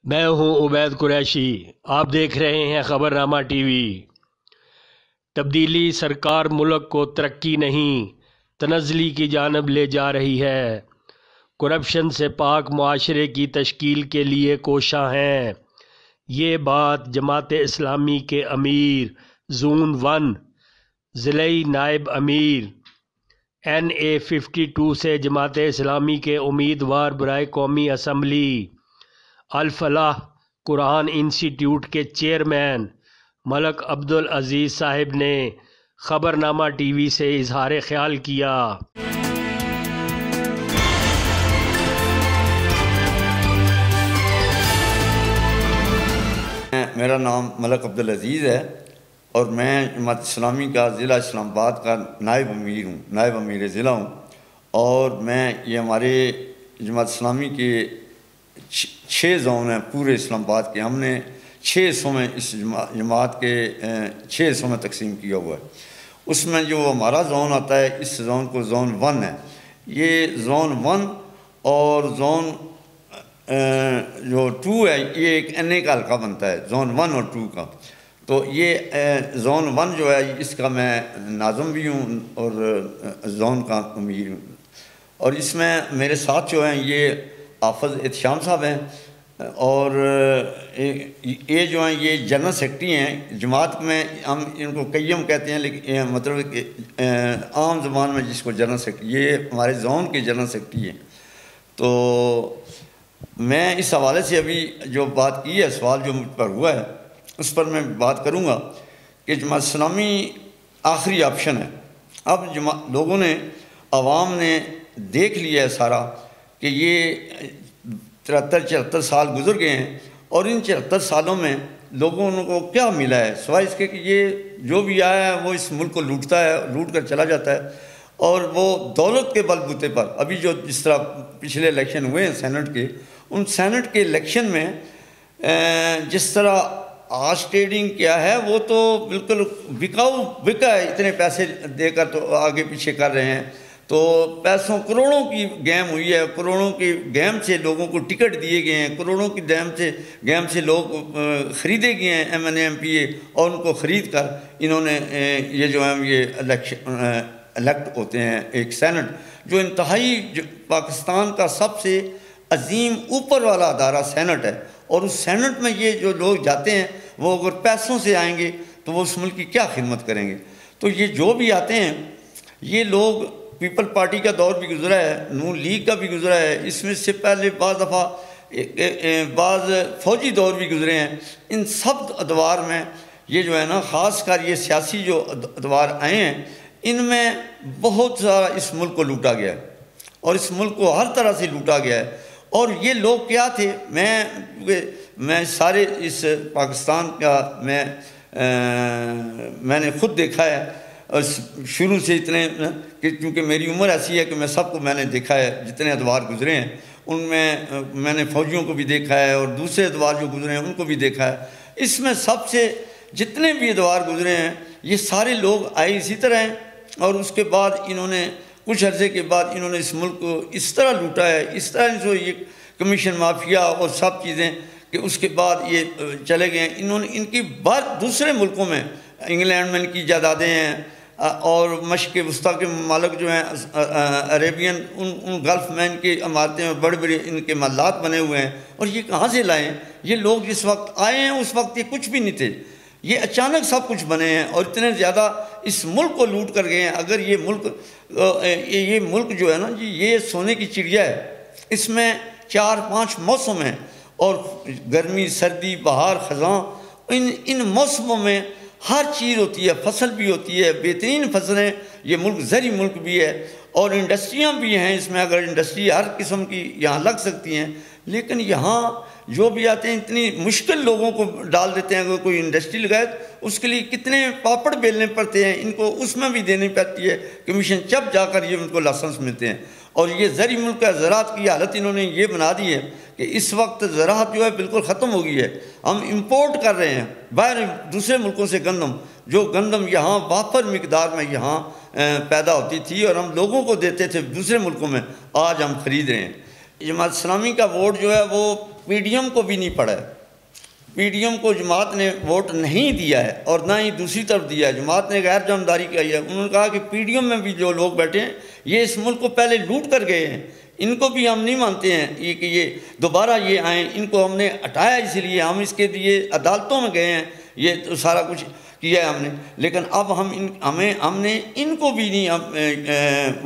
میں ہوں عبید قریشی، آپ دیکھ رہے ہیں خبر نامہ ٹی وی۔ تبدیلی سرکار ملک کو ترقی نہیں، تنزلی کی جانب لے جا رہی ہے۔ کرپشن سے پاک معاشرے کی تشکیل کے لیے کوشاں ہیں۔ یہ بات جماعت اسلامی کے امیر زون 1 ضلعی نائب امیر NA52 سے جماعت اسلامی کے امیدوار برائے قومی اسمبلی الفلاح قرآن انسٹی ٹیوٹ کے چیئرمین ملک عبدالعزیز صاحب نے خبر نامہ ٹی وی سے اظہار خیال کیا۔ میرا نام ملک عبدالعزیز ہے اور میں جماعت اسلامی کا ضلع اسلام آباد کا نائب امیر ہوں، نائب امیر ضلع ہوں۔ اور میں یہ ہمارے جماعت اسلامی کے 6 زون ہیں پورے اسلام آباد کے، ہم نے 6 حصوں میں اس جماعت کے 6 حصوں میں تقسیم کیا ہوا ہے۔ اس میں جو ہمارا زون آتا ہے، اس زون کو زون 1 ہے۔ یہ زون 1 اور زون جو 2 ہے، یہ ایک NA کا حلقہ بنتا ہے، زون 1 اور 2 کا۔ تو یہ زون 1 جو ہے اس کا میں ناظم بھی ہوں اور زون کا امیر ہوں۔ اور اس میں میرے ساتھ جو ہیں یہ حافظ احتشام صاحب ہیں، اور یہ جو ہیں یہ جنرل سیکرٹری ہیں جماعت میں۔ ہم ان کو قیم کہتے ہیں، لیکن مطلب کہ عام زبان میں جس کو جنرل سیکرٹری، یہ ہمارے زون کے جنرل سیکرٹری ہیں۔ تو میں اس حوالے سے ابھی جو بات کی ہے، سوال جو مجھ پر ہوا ہے اس پر میں بات کروں گا کہ جماعت اسلامی آخری آپشن ہے۔ اب لوگوں نے، عوام نے دیکھ لیا ہے سارا کہ یہ 73-74 سال گزر گئے ہیں، اور ان 74 سالوں میں لوگوں کو کیا ملا ہے سوائے اس کے کہ یہ جو بھی آیا ہے وہ اس ملک کو لوٹتا ہے، لوٹ کر چلا جاتا ہے۔ اور وہ دولت کے بل بوتے پر ابھی جو جس طرح پچھلے الیکشن ہوئے ہیں سینٹ کے، ان سینٹ کے الیکشن میں جس طرح آج ٹریڈنگ کیا ہے، وہ تو بالکل بکا ہے، اتنے پیسے دے کر تو آگے پیچھے کر رہے ہیں۔ تو پیسوں کروڑوں کی گیم ہوئی ہے، کروڑوں کی گیم سے لوگوں کو ٹکٹ دیے گئے ہیں، کروڑوں کی گیم سے لوگ خریدے گئے ہیں MNA MPA، اور ان کو خرید کر انہوں نے یہ جو ہے یہ الیکٹ ہوتے ہیں ایک سینٹ، جو انتہائی پاکستان کا سب سے عظیم اوپر والا ادارہ سینٹ ہے۔ اور اس سینٹ میں یہ جو لوگ جاتے ہیں، وہ اگر پیسوں سے آئیں گے تو وہ اس ملک کی کیا خدمت کریں گے؟ تو یہ جو بھی آتے ہیں، یہ لوگ پیپل پارٹی کا دور بھی گزرا ہے، نون لیگ کا بھی گزرا ہے، اس میں سے پہلے بعض دفعہ بعض فوجی دور بھی گزرے ہیں۔ ان سب ادوار میں یہ جو ہے نا، خاص کر یہ سیاسی جو ادوار آئے ہیں، ان میں بہت سارا اس ملک کو لوٹا گیا ہے، اور اس ملک کو ہر طرح سے لوٹا گیا ہے۔ اور یہ لوگ کیا تھے، میں سارے اس پاکستان کا میں نے خود دیکھا ہے، اور شروع سے اتنے کہ چونکہ میری عمر ایسی ہے کہ میں سب کو میں نے دیکھا ہے، جتنے ادوار گزرے ہیں ان میں نے فوجیوں کو بھی دیکھا ہے، اور دوسرے ادوار جو گزرے ہیں ان کو بھی دیکھا ہے۔ اس میں سب سے جتنے بھی ادوار گزرے ہیں، یہ سارے لوگ آئے اسی طرح ہیں، اور اس کے بعد انہوں نے کچھ عرصے کے بعد انہوں نے اس ملک کو اس طرح لوٹا ہے، اس طرح جو یہ کمیشن مافیا اور سب چیزیں، کہ اس کے بعد یہ چلے گئے ہیں۔ انہوں نے ان کی بات دوسرے ملکوں میں، انگلینڈ میں ان کی جائیدادیں ہیں، اور مشرق وسطیٰ کے ممالک جو ہیں عربین، ان گلف میں ان کی عمارتیں اور بڑے بڑے ان کے محلات بنے ہوئے ہیں۔ اور یہ کہاں سے لائے ہیں؟ یہ لوگ جس وقت آئے ہیں اس وقت یہ کچھ بھی نہیں تھے، یہ اچانک سب کچھ بنے ہیں، اور اتنے زیادہ اس ملک کو لوٹ کر گئے ہیں۔ اگر یہ ملک جو ہے نا جی، یہ سونے کی چڑیا ہے، اس میں 4-5 موسم ہیں، اور گرمی، سردی، بہار، خزاں، ان موسموں میں ہر چیز ہوتی ہے، فصل بھی ہوتی ہے، بہترین فصلیں، یہ ملک زرعی ملک بھی ہے، اور انڈسٹریاں بھی ہیں اس میں، اگر انڈسٹری ہر قسم کی یہاں لگ سکتی ہیں۔ لیکن یہاں جو بھی آتے ہیں اتنی مشکل لوگوں کو ڈال دیتے ہیں۔ اگر کوئی انڈسٹری لگائے تو اس کے لیے کتنے پاپڑ بیلنے پڑتے ہیں، ان کو اس میں بھی دینی پڑتی ہے کمیشن، جب جا کر یہ ان کو لائسنس ملتے ہیں۔ اور یہ زرعی ملک کا زراعت کی حالت انہوں نے یہ بنا دی ہے کہ اس وقت زراعت جو ہے بالکل ختم ہو گئی ہے۔ ہم امپورٹ کر رہے ہیں باہر دوسرے ملکوں سے گندم، جو گندم یہاں وافر مقدار میں یہاں پیدا ہوتی تھی اور ہم لوگوں کو دیتے تھے دوسرے ملکوں میں، آج ہم خرید رہے ہیں۔ جماعت اسلامی کا ووٹ جو ہے وہ پی ڈی ایم کو بھی نہیں پڑا ہے، پی ڈی ایم کو جماعت نے ووٹ نہیں دیا ہے اور نہ ہی دوسری طرف دیا ہے، جماعت نے غیر جانبداری کی ہے۔ انہوں نے کہا کہ پی ڈی ایم میں بھی جو لوگ بیٹھے ہیں یہ اس ملک کو پہلے لوٹ کر گئے ہیں، ان کو بھی ہم نہیں مانتے ہیں کہ یہ دوبارہ یہ آئیں، ان کو ہم نے ہٹایا اس لیے، ہم اس کے لیے عدالتوں میں گئے ہیں، یہ تو سارا کچھ کیا ہے ہم نے، لیکن اب ہم نے ان کو بھی نہیں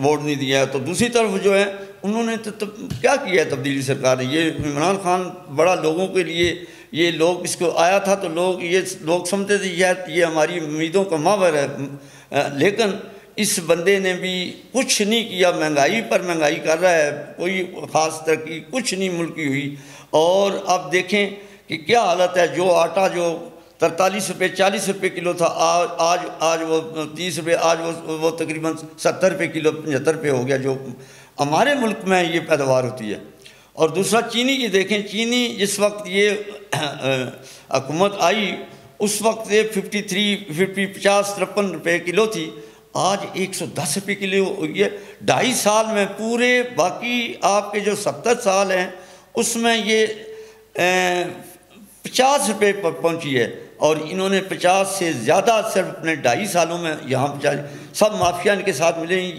ووٹ نہیں دیا ہے۔ تو دوسری طرف جو ہے انہوں نے تو کیا کیا ہے تبدیلی سرکار نے، یہ عمران خان بڑا لوگوں کے لیے، یہ لوگ اس کو آیا تھا تو لوگ سمجھتے تھے یہ ہماری امیدوں کا ماور ہے، لیکن اس بندے نے بھی کچھ نہیں کیا، مہنگائی پر مہنگائی کر رہا ہے، کوئی خاص ترقی کچھ نہیں ملک کی ہوئی۔ اور اب دیکھیں کہ کیا حالت ہے، جو آٹا جو 43 روپے 40 روپے کلو تھا آج وہ 30 روپے، آج وہ تقریباً 70 روپے کلو 75 روپے ہو گیا، جو ہمارے ملک میں یہ پیداوار ہوتی ہے۔ اور دوسرا چینی کی دیکھیں، چینی جس وقت یہ حکومت آئی اس وقت یہ 53 روپے کلو تھی، آج 110 روپے کلو ہو گئی ہے۔ 2.5 سال میں پورے، باقی آپ کے جو 70 سال ہیں اس میں یہ 50 روپے پر پہنچی ہے، اور انہوں نے 50 سے زیادہ صرف اپنے 2.5 سالوں میں یہاں پہنچا، سب مافیا ان کے ساتھ ملے ہیں۔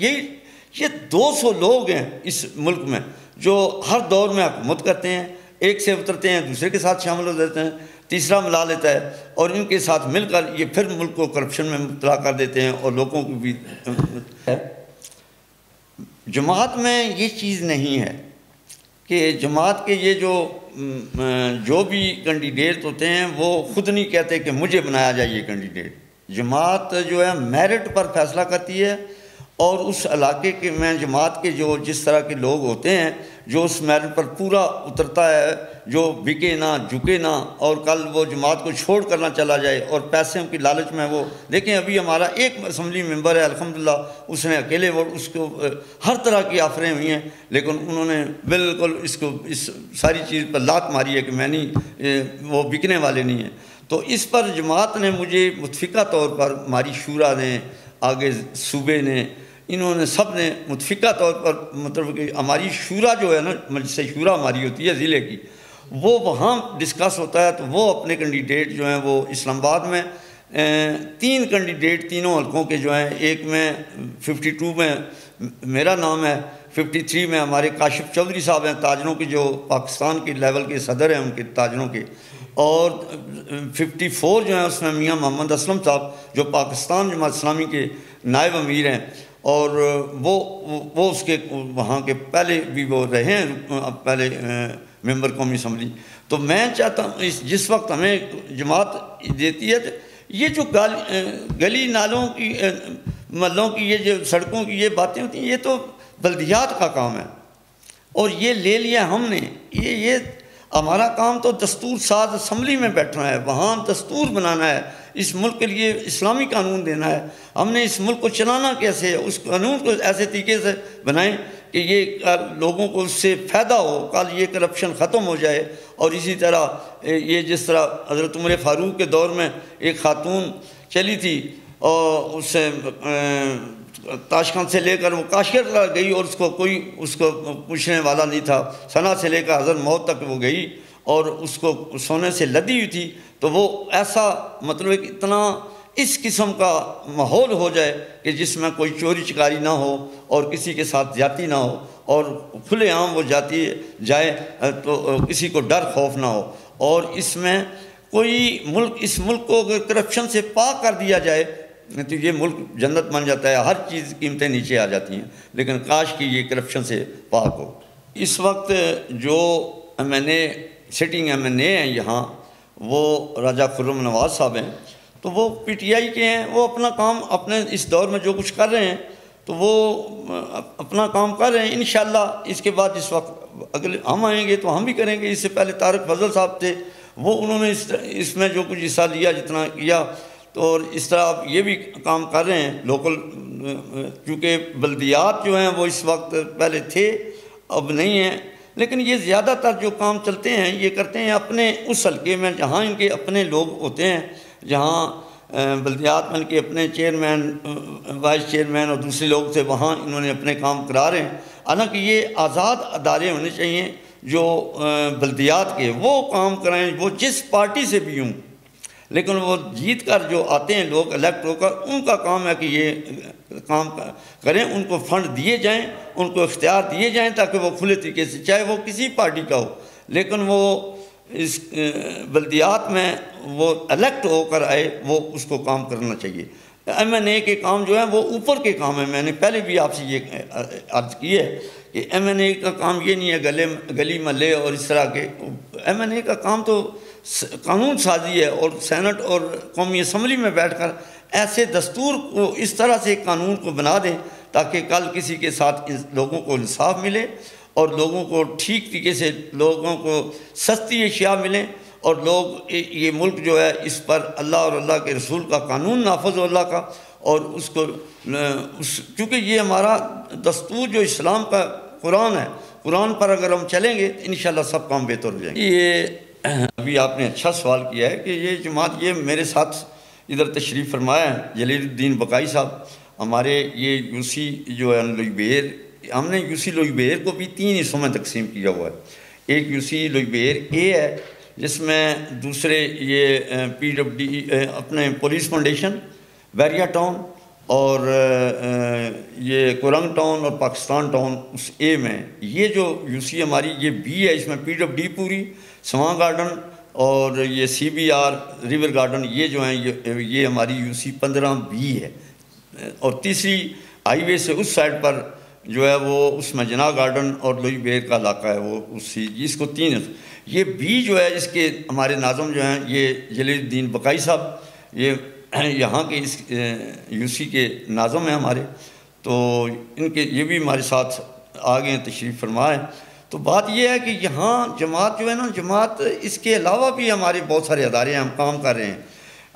یہ 200 لوگ ہیں اس ملک میں جو ہر دور میں حکومت کرتے ہیں، ایک سے اترتے ہیں دوسرے کے ساتھ شامل ہو جاتے ہیں، تیسرا ملا لیتا ہے، اور ان کے ساتھ مل کر یہ پھر ملک کو کرپشن میں مبتلا کر دیتے ہیں، اور لوگوں کو بھی جماعت میں یہ چیز نہیں ہے کہ جماعت کے یہ جو بھی کینڈیڈیٹ ہوتے ہیں وہ خود نہیں کہتے کہ مجھے بنایا جائے یہ کینڈیڈیٹ۔ جماعت جو ہے میرٹ پر فیصلہ کرتی ہے، اور اس علاقے کے میں جماعت کے جس طرح کے لوگ ہوتے ہیں جو اس میرٹ پر پورا اترتا ہے، جو بکے نہ جھکے نہ، اور کل وہ جماعت کو چھوڑ کر نہ چلا جائے، اور پیسوں کی لالچ میں وہ دیکھیں ابھی ہمارا ایک اسمبلی ممبر ہے الحمدللہ، اس نے اکیلے ووٹ، اس کو ہر طرح کی آفریں ہوئی ہیں، لیکن انہوں نے بالکل اس ساری چیز پر لات ماری ہے کہ میں نہیں، وہ بکنے والے نہیں ہیں۔ تو اس پر جماعت نے مجھے متفقہ طور پر، ہماری شورا نے، آگے صوبے نے، انہوں نے سب نے متفقہ طور پر، مطلب کہ ہماری شورا جو ہے نا، مجلس شورا ہماری ہوتی ہے ضلع کی، وہ وہاں ڈسکس ہوتا ہے، تو وہ اپنے کینڈیڈیٹ جو ہیں وہ اسلام آباد میں 3 کینڈیڈیٹ تینوں حلقوں کے جو ہیں، ایک میں 52 میں میرا نام ہے، 53 میں ہمارے کاشف چودھری صاحب ہیں تاجروں کے، جو پاکستان کے لیول کے صدر ہیں ان کے تاجروں کے، اور 54 جو ہیں اس میں میاں محمد اسلم صاحب جو پاکستان جماعت اسلامی کے نائب امیر ہیں، اور وہ اس کے وہاں کے پہلے بھی وہ رہے ہیں، پہلے ممبر قومی اسمبلی۔ تو میں چاہتا ہوں جس وقت ہمیں جماعت دیتی ہے، یہ جو گلی نالوں کی، محلوں کی، یہ جو سڑکوں کی یہ باتیں ہوتی ہیں، یہ تو بلدیات کا کام ہے، اور یہ لے لیا ہم نے، یہ ہمارا کام تو دستور ساز اسمبلی میں بیٹھنا ہے، وہاں دستور بنانا ہے، اس ملک کے لیے اسلامی قانون دینا ہے، ہم نے اس ملک کو چلانا کیسے ہے، اس قانون کو ایسے طریقے سے بنائیں کہ یہ لوگوں کو اس سے فائدہ ہو، کل یہ کرپشن ختم ہو جائے۔ اور اسی طرح یہ جس طرح حضرت عمر فاروق کے دور میں ایک خاتون چلی تھی، اور اس سے تاشقند سے لے کر وہ کاشغر گئی، اور اس کو پوچھنے والا نہیں تھا، ثنا سے لے کر حضرت موت تک وہ گئی، اور اس کو سونے سے لدی ہوئی تھی۔ تو وہ ایسا مطلب کہ اتنا اس قسم کا ماحول ہو جائے کہ جس میں کوئی چوری چکاری نہ ہو، اور کسی کے ساتھ زیادتی نہ ہو، اور کھلے عام وہ جائے تو کسی کو ڈر خوف نہ ہو، اور اس میں کوئی اس ملک کو اگر کرپشن سے پاک کر دیا جائے تو یہ ملک جنت بن جاتا ہے، ہر چیز قیمتیں نیچے آ جاتی ہیں، لیکن کاش کہ یہ کرپشن سے پاک ہو۔ اس وقت جو سٹنگ ایم این اے ہیں یہاں، وہ راجہ خرم نواز صاحب ہیں، تو وہ پی ٹی آئی کے ہیں، وہ اپنا کام اپنے اس دور میں جو کچھ کر رہے ہیں تو وہ اپنا کام کر رہے ہیں، انشاءاللہ اس کے بعد جس وقت اگر ہم آئیں گے تو ہم بھی کریں گے۔ اس سے پہلے طارق فضل صاحب تھے، وہ انہوں نے اس میں جو کچھ حصہ لیا جتنا کیا، تو اور اس طرح آپ یہ بھی کام کر رہے ہیں لوکل، کیونکہ بلدیات جو ہیں وہ اس وقت پہلے تھے اب نہیں ہیں، لیکن یہ زیادہ تر جو کام چلتے ہیں یہ کرتے ہیں اپنے اس حلقے میں جہاں ان کے اپنے لوگ ہوتے ہیں، جہاں بلدیات میں ان کے اپنے چیئرمین، وائس چیئرمین اور دوسرے لوگ تھے، وہاں انہوں نے اپنے کام کرا رہے ہیں۔ حالانکہ یہ آزاد ادارے ہونے چاہیے، جو بلدیات کے وہ کام کرائیں، وہ جس پارٹی سے بھی ہوں، لیکن وہ جیت کر جو آتے ہیں لوگ الیکٹ ہو کر، ان کا کام ہے کہ یہ کام کریں، ان کو فنڈ دیے جائیں، ان کو اختیار دیے جائیں تاکہ وہ کھلے طریقے سے، چاہے وہ کسی پارٹی کا ہو، لیکن وہ اس بلدیات میں وہ الیکٹ ہو کر آئے، وہ اس کو کام کرنا چاہیے۔ ایم این اے کے کام جو ہیں وہ اوپر کے کام ہیں، میں نے پہلے بھی آپ سے یہ عرض کی ہے کہ ایم این اے کا کام یہ نہیں ہے گلی محلے اور اس طرح کے، ایم این اے کا کام تو قانون سازی ہے، اور سینٹ اور قومی اسمبلی میں بیٹھ کر ایسے دستور کو اس طرح سے قانون کو بنا دیں تاکہ کل کسی کے ساتھ لوگوں کو انصاف ملے، اور لوگوں کو ٹھیک طریقے سے لوگوں کو سستی اشیاء ملیں، اور لوگ یہ ملک جو ہے اس پر اللہ اور اللہ کے رسول کا قانون نافذ ہو اللہ کا، اور اس کو کیونکہ یہ ہمارا دستور جو اسلام کا قرآن ہے، قرآن پر اگر ہم چلیں گے تو انشاءاللہ سب کام بہتر ہو جائیں گے۔ یہ ابھی آپ نے اچھا سوال کیا ہے کہ یہ جماعت، یہ میرے ساتھ ادھر تشریف فرمایا ہے جلیل الدین بقائی صاحب، ہمارے یہ یو سی جو ہے لوئی بہیر، ہم نے یو سی لوئی بہیر کو بھی 3 حصوں میں تقسیم کیا ہوا ہے۔ ایک یو سی لوئی بہیر اے ہے جس میں دوسرے یہ پی ڈبلیو ڈی اپنے پولیس فاؤنڈیشن، بیریا ٹاؤن اور یہ کورنگ ٹاؤن اور پاکستان ٹاؤن اس اے میں۔ یہ جو یو سی ہماری یہ بی ہے، اس میں پی ڈبلیو ڈی پوری، سواں گارڈن اور یہ C B R river garden, یہ جو ہیں یہ ہماری یو سی 15 بی ہے۔ اور تیسری ہائی وے سے اس سائڈ پر جو ہے وہ اس میں جناح گارڈن اور لوئی بہیر کا علاقہ ہے، وہ اسی اس کو 3 یہ بی جو ہے اس کے ہمارے ناظم جو ہیں یہ جلیل الدین بقائی صاحب، یہ یہاں کے اس یو سی کے ناظم ہیں ہمارے، تو ان کے یہ بھی ہمارے ساتھ آگے ہیں، تشریف فرما ہے۔ تو بات یہ ہے کہ یہاں جماعت جو ہے نا، جماعت اس کے علاوہ بھی ہمارے بہت سارے ادارے ہیں، ہم کام کر رہے ہیں۔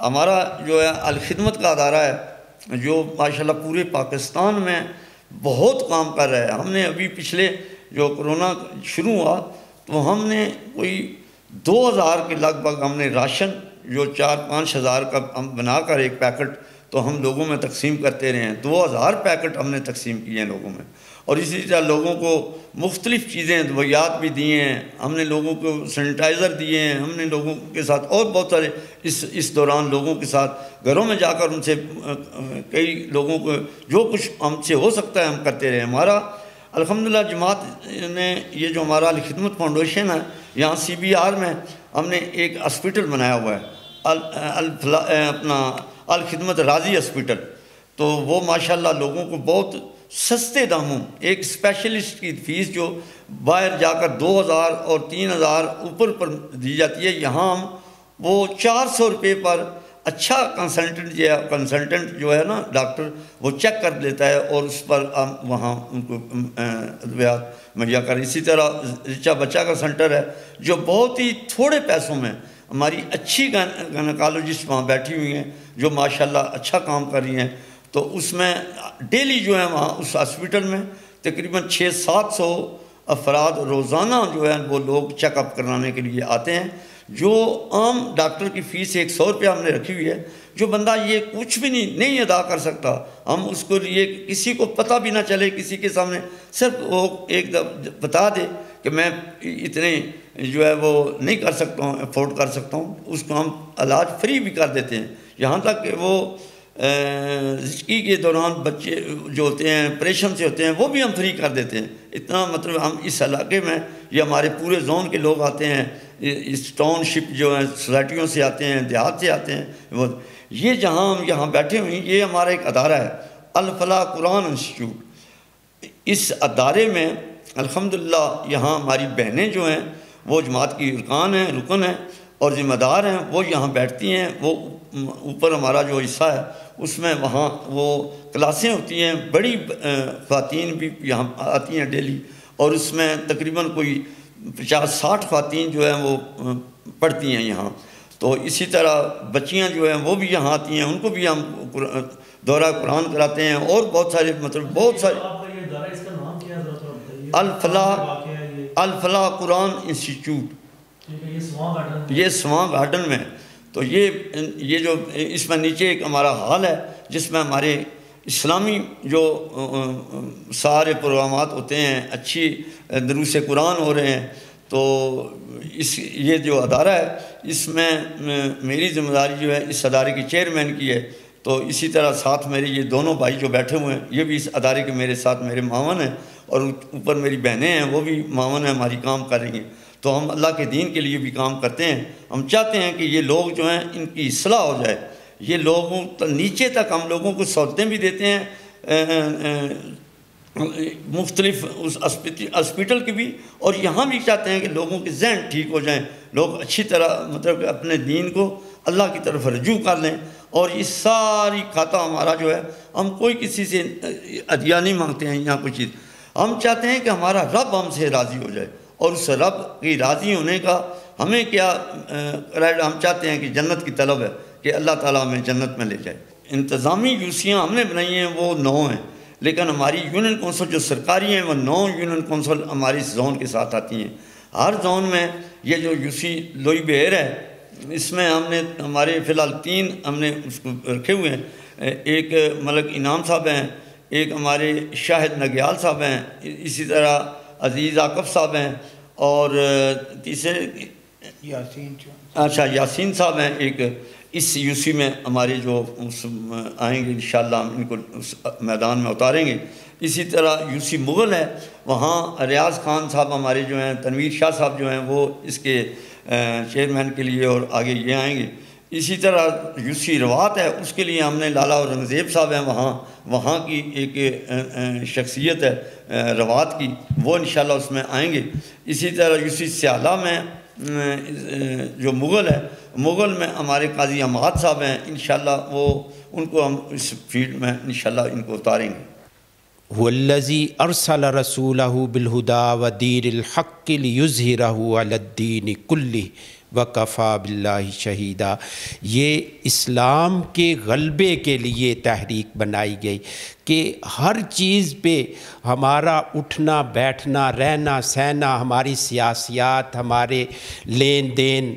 ہمارا جو ہے الخدمت کا ادارہ ہے جو ماشاءاللہ پورے پاکستان میں بہت کام کر رہا ہے۔ ہم نے ابھی پچھلے جو کرونا شروع ہوا تو ہم نے کوئی 2000 کے لگ بھگ ہم نے راشن جو 4-5 ہزار کا ہم بنا کر ایک پیکٹ تو ہم لوگوں میں تقسیم کرتے رہے ہیں۔ 2000 پیکٹ ہم نے تقسیم کیے ہیں لوگوں میں، اور اسی طرح لوگوں کو مختلف چیزیں دوائیات بھی دیے ہیں، ہم نے لوگوں کو سینیٹائزر دیے ہیں، ہم نے لوگوں کے ساتھ اور بہت سارے اس دوران لوگوں کے ساتھ گھروں میں جا کر ان سے کئی لوگوں کو جو کچھ ہم سے ہو سکتا ہے ہم کرتے رہے۔ ہمارا الحمدللہ جماعت نے یہ جو ہمارا الخدمت فاؤنڈیشن ہے، یہاں سی بی آر میں ہم نے ایک ہاسپٹل بنایا ہوا ہے، اپنا الخدمت راضی ہاسپٹل، تو وہ ماشاءاللہ لوگوں کو بہت سستے داموں، ایک اسپیشلسٹ کی فیس جو باہر جا کر 2000 اور 3000 اوپر پر دی جاتی ہے، یہاں ہم وہ 400 روپے پر اچھا کنسلٹنٹ جو ہے نا ڈاکٹر، وہ چیک کر لیتا ہے اور اس پر ہم وہاں ان کو ادویات مہیا کر۔ اسی طرح رچا بچہ کا سینٹر ہے جو بہت ہی تھوڑے پیسوں میں ہماری اچھی گائنیکالوجسٹ وہاں بیٹھی ہوئی ہیں جو ماشاءاللہ اچھا کام کر رہی ہیں، تو اس میں ڈیلی جو ہے وہاں اس ہاسپٹل میں تقریباً 600-700 افراد روزانہ جو ہے وہ لوگ چیک اپ کرانے کے لیے آتے ہیں۔ جو عام ڈاکٹر کی فیس 100 روپیہ ہم نے رکھی ہوئی ہے، جو بندہ یہ کچھ بھی نہیں ادا کر سکتا، ہم اس کو یہ کسی کو پتہ بھی نہ چلے، کسی کے سامنے صرف وہ ایک بتا دے کہ میں اتنے جو ہے وہ نہیں کر سکتا ہوں، افورڈ کر سکتا ہوں، اس کو ہم علاج فری بھی کر دیتے ہیں۔ یہاں تک کہ وہ زچگی کے دوران بچے جو ہوتے ہیں آپریشن سے ہوتے ہیں وہ بھی ہم فری کر دیتے ہیں۔ اتنا مطلب ہم اس علاقے میں یہ ہمارے پورے زون کے لوگ آتے ہیں، اس ٹاؤن شپ جو ہیں سوسائٹیوں سے آتے ہیں، دیہات سے آتے ہیں، وہ یہ جہاں ہم یہاں بیٹھے ہوئے ہیں یہ ہمارا ایک ادارہ ہے الفلاح قرآن انسٹیٹیوٹ۔ اس ادارے میں الحمدللہ یہاں ہماری بہنیں جو ہیں وہ جماعت کی رکن ہیں اور ذمہ دار ہیں، وہ یہاں بیٹھتی ہیں۔ وہ اوپر ہمارا جو حصہ ہے اس میں وہاں وہ کلاسیں ہوتی ہیں، بڑی خواتین بھی یہاں آتی ہیں ڈیلی، اور اس میں تقریباً کوئی 50-60 خواتین جو ہیں وہ پڑھتی ہیں یہاں۔ تو اسی طرح بچیاں جو ہیں وہ بھی یہاں آتی ہیں، ان کو بھی ہم دورہ قرآن کراتے ہیں، اور بہت سارے بہت سارے الفلاح قرآن انسٹیٹیوٹ، یہ سواں گارڈن میں۔ تو یہ جو اس میں نیچے ایک ہمارا ہال ہے جس میں ہمارے اسلامی جو سارے پروگرامات ہوتے ہیں، اچھی دروس قرآن ہو رہے ہیں، تو یہ جو ادارہ ہے اس میں میری ذمہ داری جو ہے اس ادارے کی چیئرمین کی ہے. تو اسی طرح ساتھ میرے یہ دونوں بھائی جو بیٹھے ہوئے ہیں یہ بھی اس ادارے کے میرے ساتھ میرے معاون ہیں, اور اوپر میری بہنیں ہیں وہ بھی معاون ہیں, ہماری کام کر رہی ہیں. تو ہم اللہ کے دین کے لیے بھی کام کرتے ہیں. ہم چاہتے ہیں کہ یہ لوگ جو ہیں ان کی اصلاح ہو جائے. یہ لوگوں نیچے تک ہم لوگوں کو سہولتیں بھی دیتے ہیں مختلف اس ہاسپیٹل کی بھی, اور یہاں بھی چاہتے ہیں کہ لوگوں کے ذہن ٹھیک ہو جائیں, لوگ اچھی طرح مطلب اپنے دین کو اللہ کی طرف رجوع کر لیں. اور یہ ساری کھاتا ہمارا جو ہے ہم کوئی کسی سے عطیہ نہیں مانگتے ہیں یہاں کوئی چیز. ہم چاہتے ہیں کہ ہمارا رب ہم سے راضی ہو جائے, اور اس رب کی راضی ہونے کا ہمیں کیا ہم چاہتے ہیں کہ جنت کی طلب ہے کہ اللہ تعالیٰ ہمیں جنت میں لے جائے. انتظامی یوسیاں ہم نے بنائی ہیں وہ 9 ہیں, لیکن ہماری یونین کونسل جو سرکاری ہیں وہ 9 یونین کونسل ہماری زون کے ساتھ آتی ہیں. ہر زون میں یہ جو یوسی لوئی بہر ہے اس میں ہم نے ہمارے فی الحال 3 ہم نے اس کو رکھے ہوئے ہیں. ایک ملک انعام صاحب ہیں, ایک ہمارے شاہد نگیال صاحب ہیں, اسی طرح عزیز عاقب صاحب ہیں, اور تیسرے یاسین صاحب ہیں. ایک اس یوسی میں ہمارے جو آئیں گے انشاءاللہ ہم ان کو اس میدان میں اتاریں گے. اسی طرح یوسی مغل ہے, وہاں ریاض خان صاحب ہمارے جو ہیں, تنویر شاہ صاحب جو ہیں وہ اس کے چیئرمین کے لیے اور آگے یہ آئیں گے. اسی طرح یوسی روات ہے, اس کے لیے ہم نے لالا اورنگزیب صاحب ہیں, وہاں کی ایک شخصیت ہے روات کی, وہ انشاءاللہ اس میں آئیں گے. اسی طرح یوسی سیالہ میں جو مغل ہے, مغل میں ہمارے قاضی حماد صاحب ہیں, انشاءاللہ وہ ان کو ہم اس فیلڈ میں انشاءاللہ ان کو اتاریں گے. والذی ارسل رسولہ بالہدی ودین الحق لیظہرہ علی الدین کلہ وکفی باللہ شہیدا. یہ اسلام کے غلبے کے لیے تحریک بنائی گئی کہ ہر چیز پہ ہمارا اٹھنا بیٹھنا رہنا سہنا, ہماری سیاسیات, ہمارے لین دین,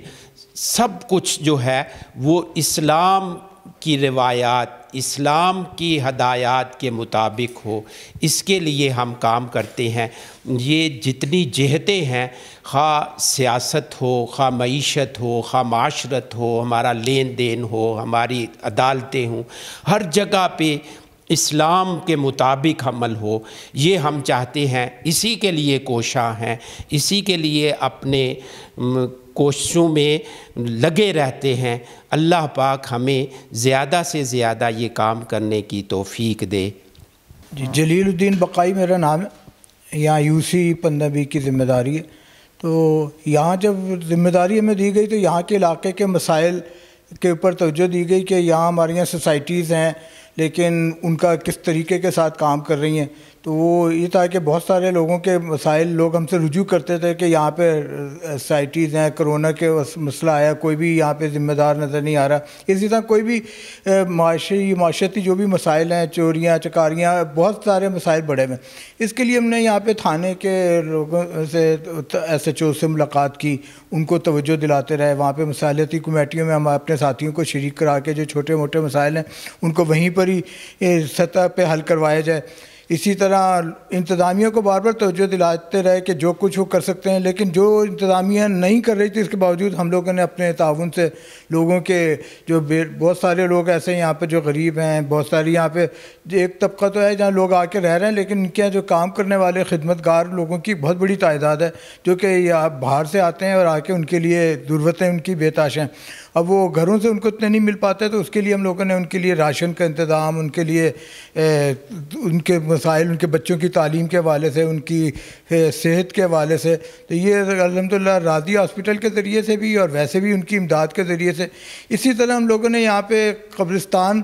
سب کچھ جو ہے وہ اسلام کی روایات, اسلام کی ہدایات کے مطابق ہو. اس کے لیے ہم کام کرتے ہیں. یہ جتنی جہتیں ہیں, خواہ سیاست ہو, خواہ معیشت ہو, خواہ معاشرت ہو, ہمارا لین دین ہو, ہماری عدالتیں ہوں, ہر جگہ پہ اسلام کے مطابق عمل ہو, یہ ہم چاہتے ہیں. اسی کے لیے کوشاں ہیں, اسی کے لیے اپنے کوششوں میں لگے رہتے ہیں. اللہ پاک ہمیں زیادہ سے زیادہ یہ کام کرنے کی توفیق دے. جی, جلیل الدین بقائی میرا نام ہے, یہاں یوسی 15B کی ذمہ داری ہے. تو یہاں جب ذمہ داری ہمیں دی گئی تو یہاں کے علاقے کے مسائل کے اوپر توجہ دی گئی کہ یہاں ہمارے یہاں سوسائٹیز ہیں لیکن ان کا کس طریقے کے ساتھ کام کر رہی ہیں. تو وہ یہ تھا کہ بہت سارے لوگوں کے مسائل لوگ ہم سے رجوع کرتے تھے کہ یہاں پہ سوسائٹیز ہیں, کرونا کے مسئلہ آیا, کوئی بھی یہاں پہ ذمہ دار نظر نہیں آ رہا. اسی طرح کوئی بھی معاشرتی جو بھی مسائل ہیں, چوریاں چکاریاں, بہت سارے مسائل بڑے میں. اس کے لیے ہم نے یہاں پہ تھانے کے لوگوں سے SHO سے ملاقات کی, ان کو توجہ دلاتے رہے. وہاں پہ مسائلاتی کمیٹیوں میں ہم اپنے ساتھیوں کو شریک کرا کے جو چھوٹے موٹے مسائل ہیں ان کو وہیں پر ہی سطح پہ حل کروایا جائے. اسی طرح انتظامیہ کو بار بار توجہ دلاتے رہے کہ جو کچھ وہ کر سکتے ہیں, لیکن جو انتظامیہ نہیں کر رہی تھی اس کے باوجود ہم لوگوں نے اپنے تعاون سے لوگوں کے جو بہت سارے لوگ ایسے ہیں یہاں پہ جو غریب ہیں, بہت ساری یہاں پہ ایک طبقہ تو ہے جہاں لوگ آ کے رہ رہے ہیں, لیکن ان کے یہاں جو کام کرنے والے خدمتگار لوگوں کی بہت بڑی تعداد ہے جو کہ یہاں باہر سے آتے ہیں اور آ کے ان کے لیے ضرورتیں ان کی بے تاش ہیں. اب وہ گھروں سے ان کو اتنے نہیں مل پاتے, تو اس کے لیے ہم لوگوں نے ان کے لیے راشن کا انتظام, ان کے لیے ان کے مسائل, ان کے بچوں کی تعلیم کے حوالے سے, ان کی صحت کے حوالے سے, تو یہ الحمدللہ راضی ہاسپٹل کے ذریعے سے بھی اور ویسے بھی ان کی امداد کے ذریعے سے. اسی طرح ہم لوگوں نے یہاں پہ قبرستان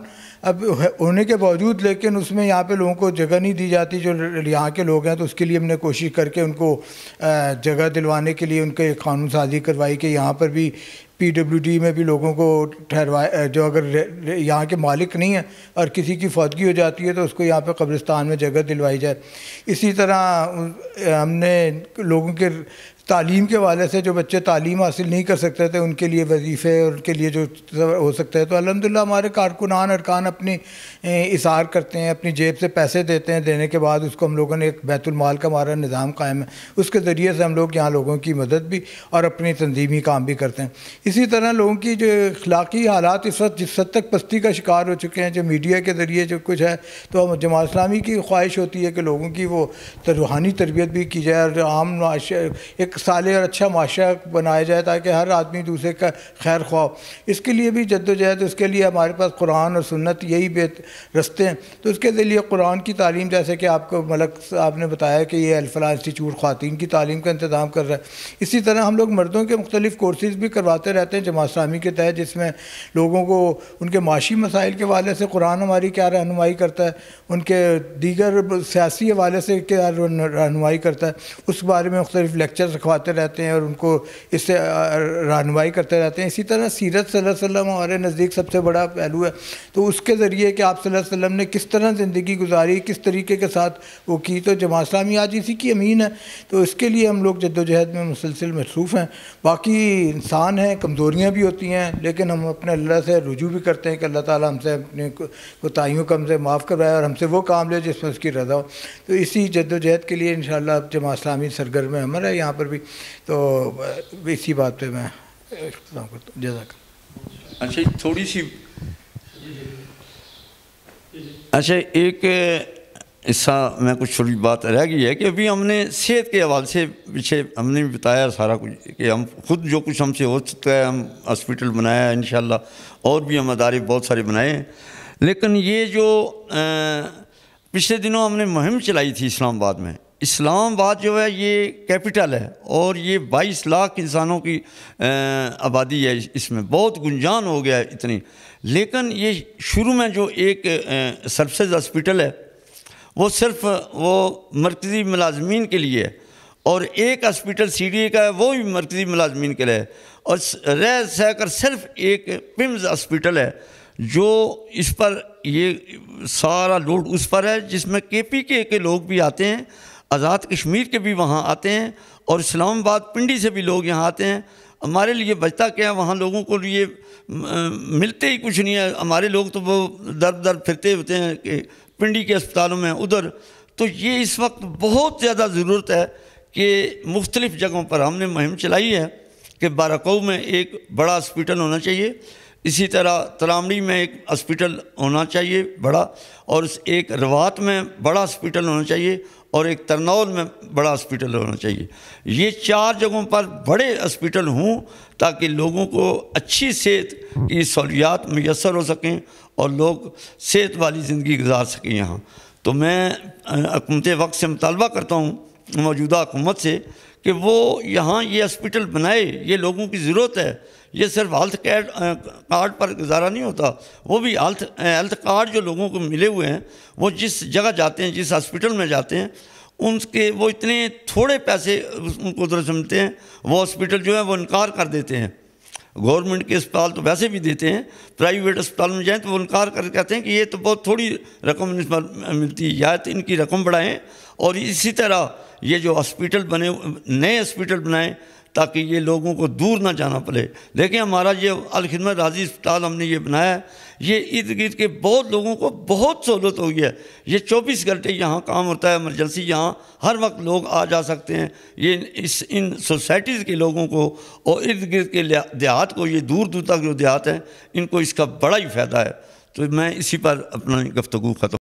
اب ہونے کے باوجود لیکن اس میں یہاں پہ لوگوں کو جگہ نہیں دی جاتی جو یہاں کے لوگ ہیں, تو اس کے لیے ہم نے کوشش کر کے ان کو جگہ دلوانے کے لیے ان کے قانون سازی کروائی کہ یہاں پر بھی PWD میں بھی لوگوں کو ٹھہروایا، جو اگر یہاں کے مالک نہیں ہیں اور کسی کی فوتگی ہو جاتی ہے تو اس کو یہاں پہ قبرستان میں جگہ دلوائی جائے۔ اسی طرح ہم نے لوگوں کے تعلیم کے حوالے سے جو بچے تعلیم حاصل نہیں کر سکتے تھے ان کے لیے وظیفے اور ان کے لیے جو ہو سکتا ہے، تو الحمدللہ ہمارے کارکنان ارکان اپنی اظہار کرتے ہیں، اپنی جیب سے پیسے دیتے ہیں، دینے کے بعد اس کو ہم لوگوں نے ایک بیت المال کا ہمارا نظام قائم ہے، اس کے ذریعے سے ہم لوگ یہاں لوگوں کی مدد بھی اور اپنی تنظیمی کام بھی کرتے ہیں۔ اسی طرح لوگوں کی جو اخلاقی حالات اس وقت جس حد تک پستی کا شکار ہو چکے ہیں، جو میڈیا کے ذریعے جو کچھ ہے، تو جماعت اسلامی کی خواہش ہوتی ہے کہ لوگوں کی وہ روحانی تربیت بھی کی جائے اور عام معاشرے ایک صالح اور اچھا معاشرہ بنایا جائے تاکہ ہر آدمی دوسرے کا خیر خواہ۔ اس کے لیے بھی جدوجہد، اس کے لیے ہمارے پاس قرآن اور سنت یہی رستے ہیں، تو اس کے ذریعے قرآن کی تعلیم، جیسے کہ آپ کو ملک صاحب نے بتایا کہ یہ الفلاح انسٹیٹیوٹ خواتین کی تعلیم کا انتظام کر رہا ہے۔ اسی طرح ہم لوگ مردوں کے مختلف کورسز بھی کرواتے رہتے ہیں جماعت اسلامی کے تحت، جس میں لوگوں کو ان کے معاشی مسائل کے حوالے سے قرآن ہماری کیا رہنمائی کرتا ہے، ان کے دیگر سیاسی حوالے سے کیا رہنمائی کرتا ہے، اس بارے میں مختلف لیکچرز رکھواتے رہتے ہیں اور ان کو اس سے رہنمائی کرتے رہتے ہیں۔ اسی طرح سیرت صلی اللہ علیہ وسلم ہمارے نزدیک سب سے بڑا پہلو ہے، تو اس کے ذریعے کہ آپ صلی اللہ علیہ وسلم نے کس طرح زندگی گزاری، کس طریقے کے ساتھ وہ کی، تو جماعت اسلامی آج اسی کی امین ہے، تو اس کے لیے ہم لوگ جدوجہد میں مسلسل مصروف ہیں۔ باقی انسان ہیں، کمزوریاں بھی ہوتی ہیں، لیکن ہم اپنے اللہ سے رجوع بھی کرتے ہیں کہ اللہ تعالیٰ ہم سے اپنے کوتاہیوں کو ہم سے معاف کروائے اور ہم سے وہ کام لے جس میں اس کی رضا ہو۔ تو اسی جدوجہد کے لیے انشاءاللہ جماعت اسلامی سرگرم عمل ہے یہاں پر بھی، تو اسی بات پہ میں اختتام کرتا ہوں۔ جزاک اللہ۔ اچھا تھوڑی سی ایک حصہ میں کچھ تھوڑی بات رہ گئی ہے کہ ابھی ہم نے صحت کے حوالے سے پیچھے ہم نے بھی بتایا سارا کچھ کہ ہم خود جو کچھ ہم سے ہو سکتا ہے، ہم ہاسپٹل بنایا ہے انشاءاللہ، اور بھی ہم ادارے بہت سارے بنائے ہیں، لیکن یہ جو پچھلے دنوں ہم نے مہم چلائی تھی اسلام آباد میں، اسلام آباد جو ہے یہ کیپٹل ہے اور یہ 22 لاکھ انسانوں کی آبادی ہے، اس میں بہت گنجان ہو گیا ہے اتنی، لیکن یہ شروع میں جو ایک سروسز ہاسپٹل ہے وہ صرف وہ مرکزی ملازمین کے لیے ہے، اور ایک ہاسپٹل CDA کا ہے وہ بھی مرکزی ملازمین کے لیے ہے، اور رہ سہ کر صرف ایک پمز ہاسپٹل ہے جو اس پر یہ سارا لوڈ اس پر ہے، جس میں KPK کے لوگ بھی آتے ہیں، آزاد کشمیر کے بھی وہاں آتے ہیں، اور اسلام آباد پنڈی سے بھی لوگ یہاں آتے ہیں۔ ہمارے لیے بچتا کیا ہے، وہاں لوگوں کو لیے ملتے ہی کچھ نہیں ہے، ہمارے لوگ تو وہ در پھرتے ہوتے ہیں کہ پنڈی کے اسپتالوں میں ادھر، تو یہ اس وقت بہت زیادہ ضرورت ہے کہ مختلف جگہوں پر ہم نے مہم چلائی ہے کہ بارکو میں ایک بڑا ہاسپٹل ہونا چاہیے، اسی طرح تلامڑی میں ایک ہاسپٹل ہونا چاہیے بڑا، اور ایک روات میں بڑا ہاسپٹل ہونا چاہیے، اور ایک ترنول میں بڑا ہاسپٹل ہونا چاہیے۔ یہ 4 جگہوں پر بڑے ہاسپٹل ہوں تاکہ لوگوں کو اچھی صحت کی سہولیات میسر ہو سکیں اور لوگ صحت والی زندگی گزار سکیں یہاں۔ تو میں حکومت وقت سے مطالبہ کرتا ہوں، موجودہ حکومت سے، کہ وہ یہاں یہ ہاسپٹل بنائے، یہ لوگوں کی ضرورت ہے۔ یہ صرف ہیلتھ کارڈ پر گزارا نہیں ہوتا، وہ بھی ہیلتھ کارڈ جو لوگوں کو ملے ہوئے ہیں، وہ جس جگہ جاتے ہیں، جس ہاسپٹل میں جاتے ہیں، ان کے وہ اتنے تھوڑے پیسے ان کو ادھر سمجھتے ہیں، وہ ہاسپٹل جو ہے وہ انکار کر دیتے ہیں۔ گورنمنٹ کے اسپتال تو ویسے بھی دیتے ہیں، پرائیویٹ اسپتال میں جائیں تو وہ انکار کر کہتے ہیں کہ یہ تو بہت تھوڑی رقم ملتی ہے، یا تو ان کی رقم بڑھائیں، اور اسی طرح یہ جو ہاسپٹل بنے، نئے ہاسپٹل بنائیں تاکہ یہ لوگوں کو دور نہ جانا پڑے۔ دیکھیں ہمارا یہ الخدمت راضی اسپتال ہم نے یہ بنایا ہے، یہ ارد گرد کے بہت لوگوں کو بہت سہولت ہو گئی ہے، یہ 24 گھنٹے یہاں کام ہوتا ہے، ایمرجنسی یہاں ہر وقت لوگ آ جا سکتے ہیں۔ یہ ان سوسائٹیز کے لوگوں کو اور ارد گرد کے دیہات کو، یہ دور دور تک جو دیہات ہیں، ان کو اس کا بڑا ہی فائدہ ہے۔ تو میں اسی پر اپنا گفتگو ختم